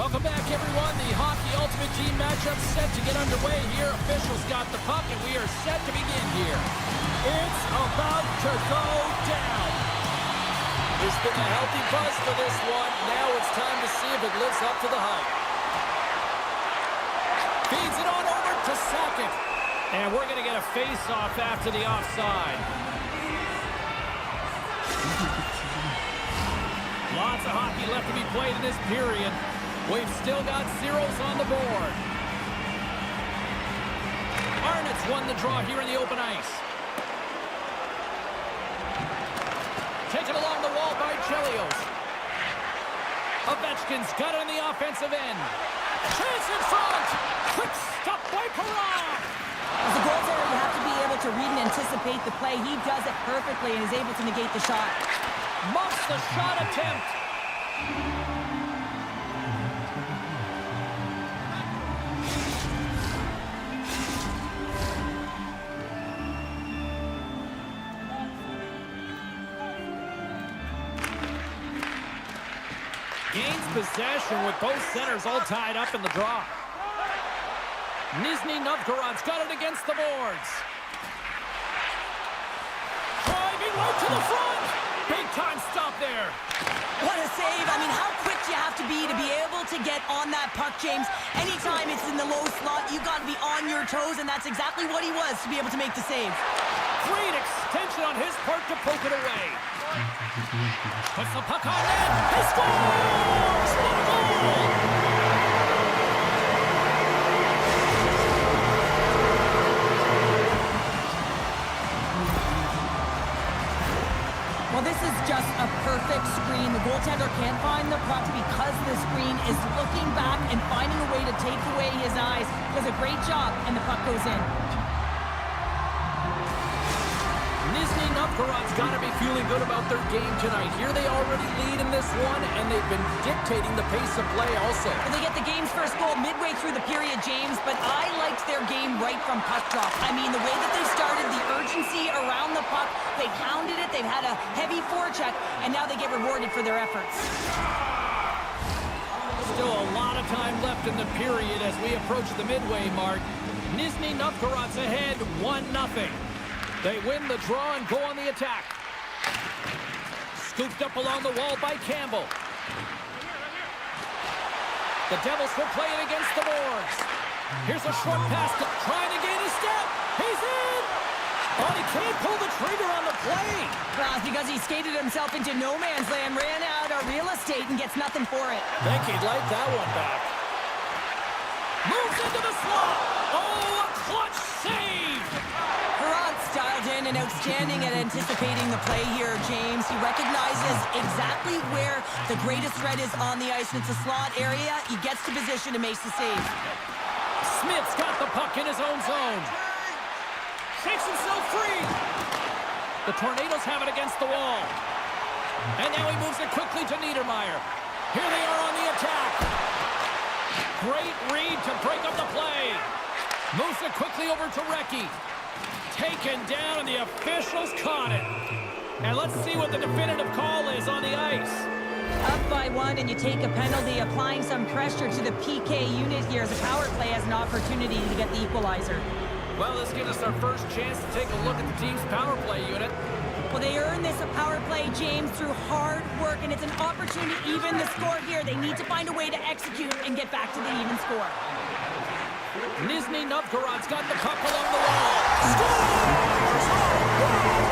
Speaker 4: Welcome back, everyone. The Hockey Ultimate Team matchup set to get underway here. Officials got the puck, and we are set to begin here. It's about to go down. There's been a healthy buzz for this one. Now it's time to see if it lives up to the hype. Feeds it on over to Sakic. And we're going to get a face-off after the offside. Lots of hockey left to be played in this period. We've still got zeros on the board. Arnott's won the draw here in the open ice. Taken along the wall by Chelios. Ovechkin's got it on the offensive end. Chance in front. Quick stop by Perron.
Speaker 5: As a goaltender, you have to be able to read and anticipate the play. He does it perfectly and is able to negate the shot.
Speaker 4: Muffs the shot attempt. Gains possession with both centers all tied up in the draw. Nizhny Novgorod's got it against the boards. Driving right to the front. Big time stop there.
Speaker 5: What a save. I mean, how quick you have to be able to get on that puck, James. Anytime it's in the low slot, you got to be on your toes, and that's exactly what he was to be able to make the save.
Speaker 4: Great extension on his part to poke it away. Puts the puck on net. He scores! What a goal!
Speaker 5: Well, this is just a perfect screen. The goaltender can't find the puck because the screen is looking back and finding a way to take away his eyes. Does a great job, and the puck goes in.
Speaker 4: Nizhny Novgorod's got to be feeling good about their game tonight. Here they already lead in this one, and they've been dictating the pace of play also.
Speaker 5: Well, they get the game's first goal midway through the period, James, but I liked their game right from puck drop. I mean, the way that they started, the urgency around the puck, they pounded it, they've had a heavy forecheck, and now they get rewarded for their efforts.
Speaker 4: Still a lot of time left in the period as we approach the midway mark. Nizhny Novgorod's ahead 1-0. They win the draw and go on the attack. Scooped up along the wall by Campbell. The Devils will play it against the boards. Here's a short pass, trying to gain a step. He's in! Oh, he can't pull the trigger on the play.
Speaker 5: Well, because he skated himself into no man's land, ran out of real estate, and gets nothing for it.
Speaker 4: Think he'd like that one back. Moves into the slot. Oh, a clutch save!
Speaker 5: Perron's dialed in and outstanding at anticipating the play here, James. He recognizes exactly where the greatest threat is on the ice, and it's a slot area. He gets to position and makes the save.
Speaker 4: Smith's got the puck in his own zone. Shakes himself free. The Tornadoes have it against the wall. And now he moves it quickly to Niedermeyer. Here they are on the attack. Great read to break up the play. Moves it quickly over to Recchi. Taken down, and the officials caught it. And let's see what the definitive call is on the ice.
Speaker 5: Up by 1, and you take a penalty, applying some pressure to the PK unit here as a power play has an opportunity to get the equalizer.
Speaker 4: Well, this gives us our first chance to take a look at the team's power play unit.
Speaker 5: Well, they earn this a power play, James, through hard work, and it's an opportunity to even the score here. They need to find a way to execute and get back to the even score.
Speaker 4: Nizhny Novgorod's got the puck along the wall. Scores!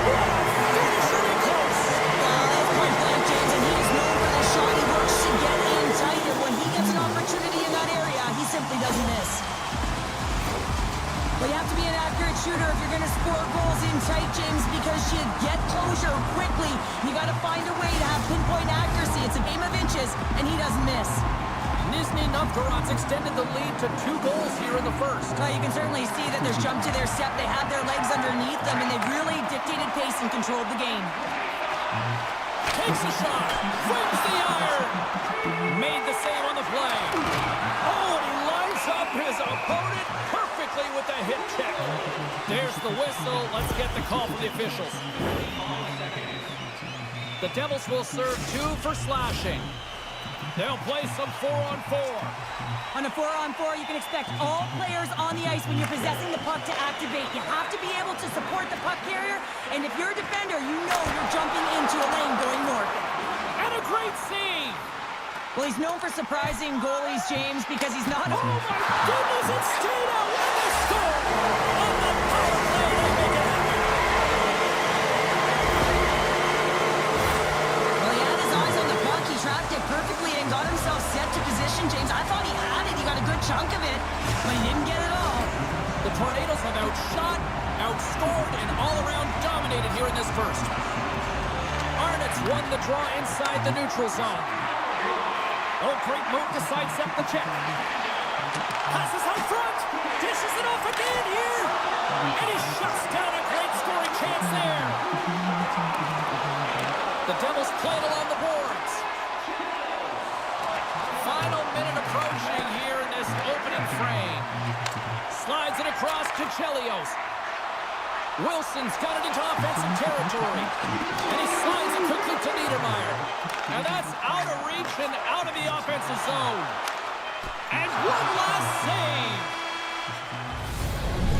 Speaker 4: Finishing it close.
Speaker 5: That's point blank, James, and he is known for the shot. He works to get in tight, and when he gets an opportunity in that area, he simply doesn't miss. Well, you have to be an accurate shooter if you're going to score goals in tight, James, because you get closure quickly. You got to find a way to have pinpoint accuracy. It's a game of inches, and he doesn't miss.
Speaker 4: Nizhny Novgorod's extended the lead to 2 goals here in the first.
Speaker 5: Well, you can certainly see that there's jump to their step. They have their legs underneath them, and they've really dictated pace and controlled the game.
Speaker 4: Takes the shot, frames the iron. Made the save on the play. Oh, and he lines up his opponent perfectly with the hip check. There's the whistle. Let's get the call from the officials. The Devils will serve 2 for slashing. They'll play some 4-on-4.
Speaker 5: On a 4-on-4, you can expect all players on the ice when you're possessing the puck to activate. You have to be able to support the puck carrier, and if you're a defender, you know you're jumping into a lane going north.
Speaker 4: And a great save.
Speaker 5: Well, he's known for surprising goalies, James, because he's not...
Speaker 4: Oh, my goodness, it's stayed out when they score. On the power play, they make it happen.
Speaker 5: Well, he had his eyes on the puck. He tracked it perfectly and got himself set to position, James. I thought he had it. He got a good chunk of it, but he didn't get it all.
Speaker 4: The Tornadoes have outshot, outscored, and all-around dominated here in this first. Arnott's won the draw inside the neutral zone. Oh, great move to sidestep the check. Passes out front. Dishes it off again here. And he shuts down a great scoring chance there. The Devils playing along the boards. Final minute approaching here in this opening frame. Slides it across to Chelios. Wilson's got it into offensive territory. And he slides it quickly to Niedermeyer. And that's out of reach and out of the offensive zone. And one last save.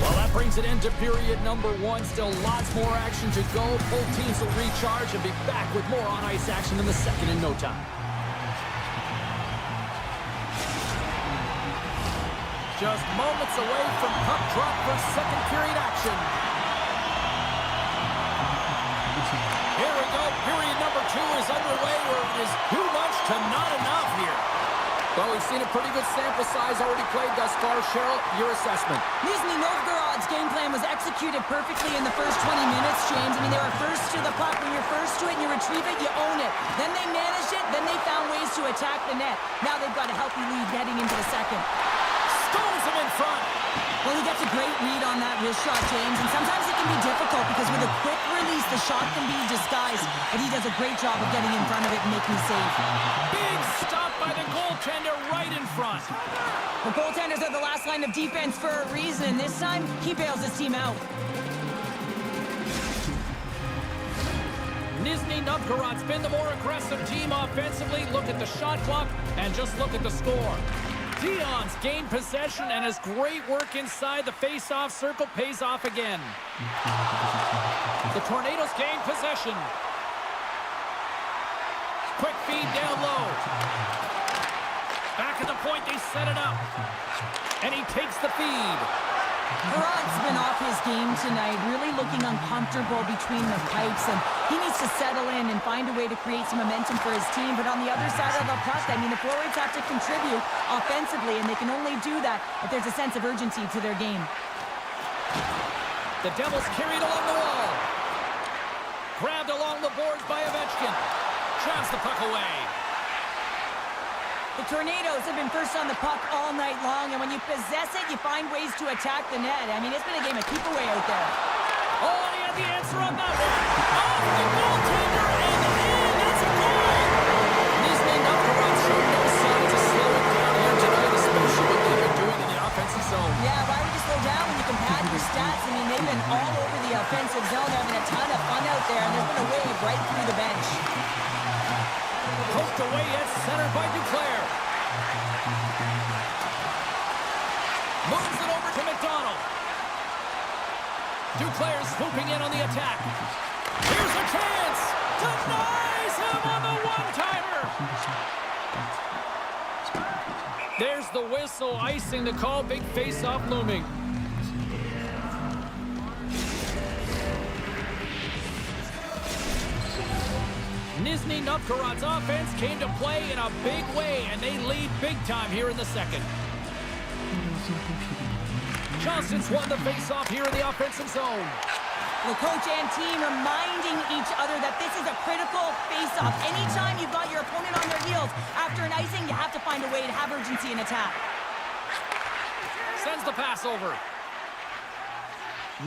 Speaker 4: Well, that brings it into period number 1. Still lots more action to go. Both teams will recharge and be back with more on-ice action in the second in no time. Just moments away from puck drop for second period action. Here we go. Period number 2 is underway, where it is too much to not enough here. Well, we've seen a pretty good sample size already played thus far. Cheryl, your assessment.
Speaker 5: Nizhny Novgorod's game plan was executed perfectly in the first 20 minutes, James. I mean, they were first to the puck. When you're first to it and you retrieve it, you own it. Then they managed it. Then they found ways to attack the net. Now they've got a healthy lead heading into the second.
Speaker 4: Stones him in front.
Speaker 5: Well, he gets a great read on that wrist shot, James, and sometimes it can be difficult because with a quick release, the shot can be disguised, but he does a great job of getting in front of it and making a save.
Speaker 4: Big stop by the goaltender right in front.
Speaker 5: The goaltenders are the last line of defense for a reason, and this time, he bails his team out.
Speaker 4: Nizhny Novgorod's been the more aggressive team offensively. Look at the shot clock and just look at the score. Dion's gained possession, and his great work inside the face-off circle pays off again. The Tornadoes gain possession. Quick feed down low. Back at the point, they set it up. And he takes the feed.
Speaker 5: Rod's been off his game tonight, really looking uncomfortable between the pipes, and he needs to settle in and find a way to create some momentum for his team. But on the other side of the puck, I mean, the forwards have to contribute offensively, and they can only do that if there's a sense of urgency to their game.
Speaker 4: The Devils carried along the wall. Grabbed along the boards by Ovechkin. Traps the puck away.
Speaker 5: The Tornadoes have been first on the puck all night long, and when you possess it, you find ways to attack the net. I mean, it's been a game of keep away out there.
Speaker 4: Oh, and he had the answer on that one. Off the goaltender, and in, it's a goal! Nizhny Novgorod showed no sign to slow it down here tonight, especially what they've been doing in the offensive zone.
Speaker 5: Yeah, why would you slow down when you can pad your stats? I mean, they've been all over the offensive zone, having a ton of fun out there, and there's been a wave right through the bench.
Speaker 4: Poked away at center by Duclair. Moves it over to McDonald. Duclair swooping in on the attack. Here's a chance. Denies him on the one-timer. There's the whistle, icing the call. Big face-off looming. Nizhny Novgorod's offense came to play in a big way, and they lead big time here in the second. Johnston's won the face-off here in the offensive zone.
Speaker 5: The coach and team reminding each other that this is a critical face-off. Anytime you've got your opponent on their heels after an icing, you have to find a way to have urgency in attack.
Speaker 4: Sends the pass over.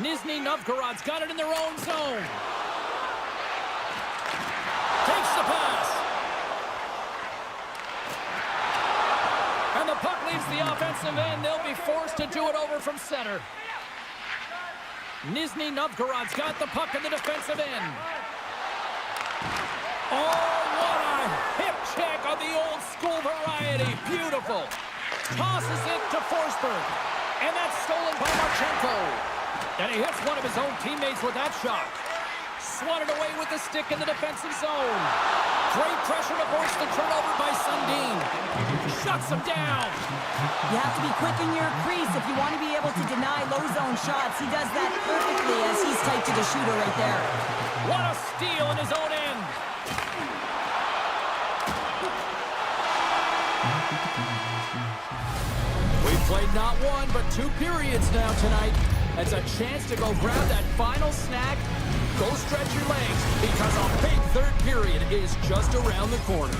Speaker 4: Nizhny Novgorod's got it in their own zone. Takes the pass. And the puck leaves the offensive end. They'll be forced to do it over from center. Nizhny Novgorod's got the puck in the defensive end. Oh, what a hip check on the old school Pretty beautiful. Tosses it to Forsberg. And that's stolen by Marchenko. And he hits one of his own teammates with that shot. Swatted away with the stick in the defensive zone. Great pressure to force the turnover by Sundin. Shuts him down.
Speaker 5: You have to be quick in your crease if you want to be able to deny low zone shots. He does that perfectly as he's tight to the shooter right there.
Speaker 4: What a steal in his own end. We've played not one, but 2 periods now tonight. It's a chance to go grab that final snack. Go stretch your legs, because a big third period is just around the corner.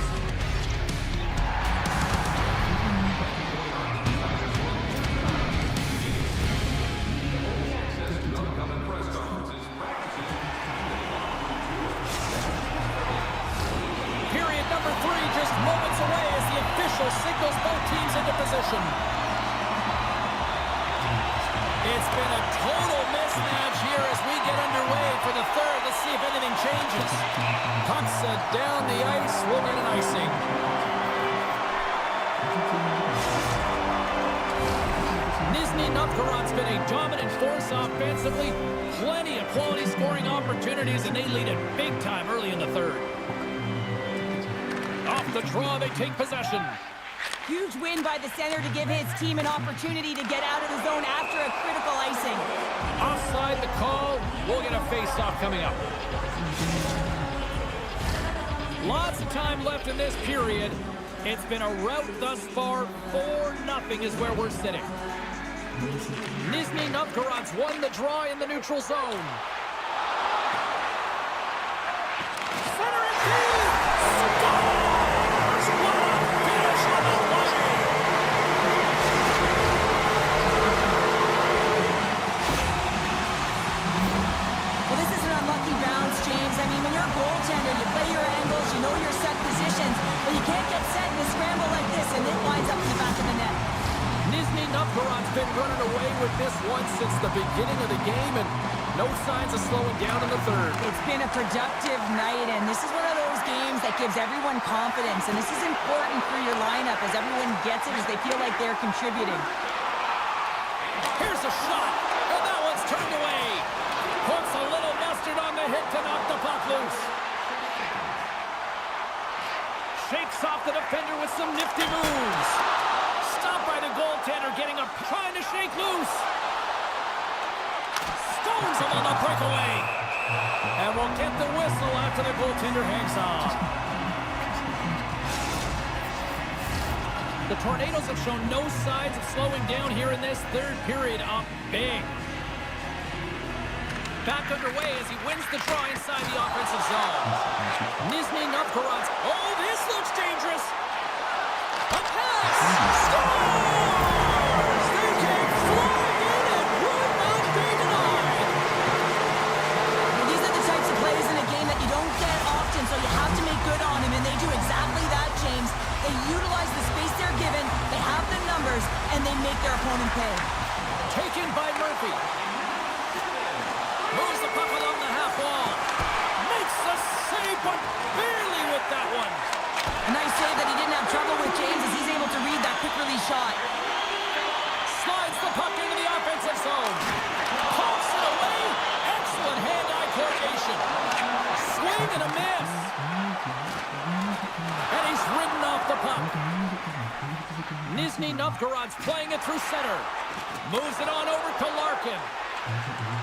Speaker 4: Period number 3 just moments away as the official signals both teams into position. It's been a total mismatch here as we get underway for the third. Let's see if anything changes. Puck's down the ice. We'll get an icing. Nizhny Novgorod's been a dominant force offensively. Plenty of quality scoring opportunities, and they lead it big time early in the third. Off the draw, they take possession.
Speaker 5: Huge win by the center to give his team an opportunity to get out of the zone after a critical icing.
Speaker 4: Offside the call. We'll get a face-off coming up. Lots of time left in this period. It's been a rout thus far. 4-0 is where we're sitting. Nizhny Novgorod's won the draw in the neutral zone. Center and deep! Scores! What a finish on the play!
Speaker 5: Well, this is an unlucky bounce, James. I mean, when you're a goaltender, you play your angles, you know your set positions, but you can't get set in a scramble like this, and it winds up in the back of the net.
Speaker 4: Nizhny Novgorod's been running away with this one since the beginning of the game, and no signs of slowing down in the third.
Speaker 5: It's been a productive night, and this is one of those games that gives everyone confidence, and this is important for your lineup as everyone gets it, as they feel like they're contributing.
Speaker 4: Here's a shot, and that one's turned away. Puts a little mustard on the hit to knock the puck loose. Shakes off the defender with some nifty moves. Stopped by the goaltender, getting up, trying to shake loose. Stones him on the breakaway. And we'll get the whistle after the goaltender hangs on. The Tornadoes have shown no signs of slowing down here in this third period. Up big. Back underway as he wins the draw inside the offensive zone. Nizhny Novgorod's. Oh, this looks dangerous. A pass! Scores! They came flying in and would not be denied.
Speaker 5: Well, these are the types of plays in a game that you don't get often, so you have to make good on them, and they do exactly that, James. They utilize the space they're given, they have the numbers, and they make their opponent pay.
Speaker 4: Taken by Murphy. Moves the puck along the half wall. Makes the save, but barely with that one.
Speaker 5: A nice save that he didn't have trouble with, James, as he's able to read that quick release shot.
Speaker 4: Slides the puck into the offensive zone. Pokes it away. Excellent hand-eye coordination. Swing and a miss. And he's ridden off the puck. Nizhny Novgorod's playing it through center. Moves it on over to Larkin.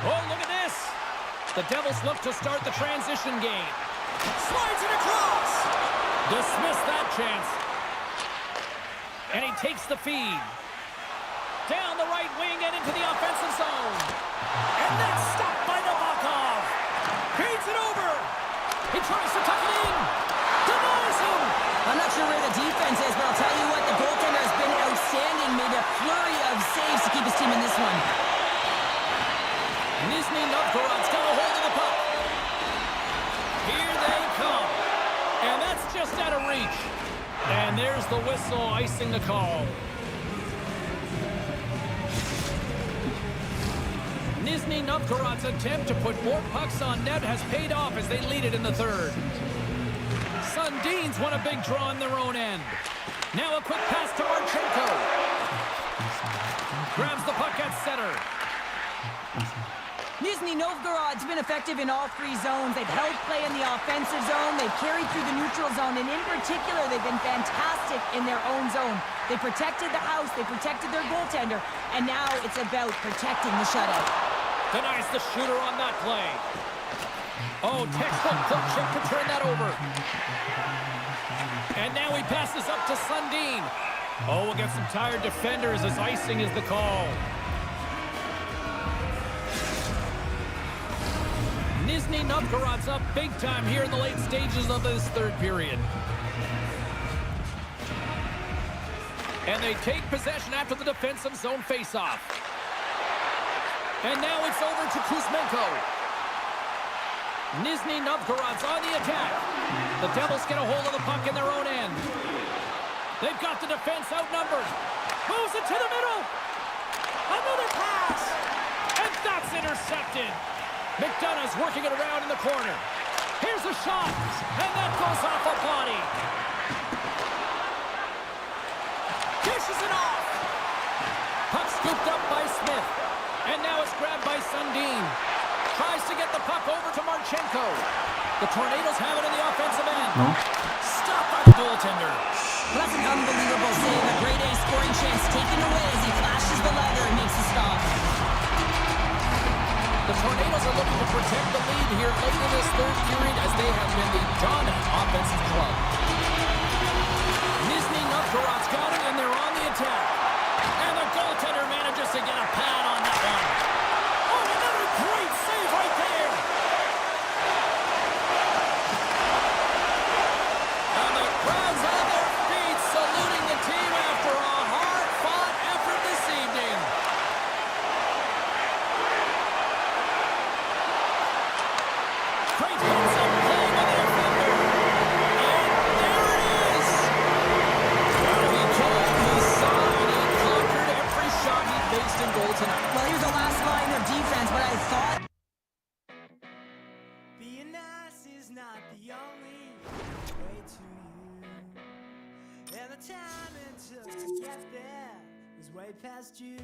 Speaker 4: Oh, look at this. The Devils look to start the transition game. Slides it across. Dismissed that chance. And he takes the feed. Down the right wing and into the offensive zone. And that's stopped by Nabokov. Feeds it over. He tries to tuck it in. Denies him.
Speaker 5: I'm not sure where the defense is, but I'll tell you what, the goaltender has been outstanding. Made a flurry of saves to keep his team in this one.
Speaker 4: Nizhny Novgorod's got a hold of the puck. Here they come. And that's just out of reach. And there's the whistle icing the call. Nizhny Novgorod's attempt to put more pucks on net has paid off as they lead it in the third. Sundin's won a big draw on their own end. Now a quick pass to Marchenko. Grabs the puck at center.
Speaker 5: Nizhny Novgorod's been effective in all three zones. They've held play in the offensive zone. They've carried through the neutral zone. And in particular, they've been fantastic in their own zone. They protected the house. They protected their goaltender. And now it's about protecting the shutout.
Speaker 4: Denies the shooter on that play. Oh, textbook poke check to turn that over. And now he passes up to Sundin. Oh, against some tired defenders as icing is the call. Nizhny Novgorod's up big time here in the late stages of this third period. And they take possession after the defensive zone faceoff. And now it's over to Kuzmenko. Nizhny Novgorod's on the attack. The Devils get a hold of the puck in their own end. They've got the defense outnumbered. Moves it to the middle. Another pass. And that's intercepted. McDonough's working it around in the corner. Here's a shot. And that goes off a body. Dishes it off. Puck scooped up by Smith. And now it's grabbed by Sundin. Tries to get the puck over to Marchenko. The Tornadoes have it in the offensive end.
Speaker 6: No.
Speaker 4: Stop by the goaltender.
Speaker 5: Well, that's an unbelievable save. A grade A scoring chance taken away as he flashes the leather and makes a stop.
Speaker 4: The Tornadoes are looking to protect the lead here late in this third period as they have been the dominant offensive club. Nizhny Novgorod's got it and they're on the attack. And the goaltender manages to get a pad on that one. Oh, another great save right there. And the crowd's on their feet saluting the team after a hard-fought effort this evening. Great heads-up play by the defender. And there it is. He told, he saw, and he conquered every shot he faced in goal tonight.
Speaker 5: Well, here's the last line of defense, but I thought...
Speaker 2: Being nice is not the only way to you. And the time it took to get there is way past you.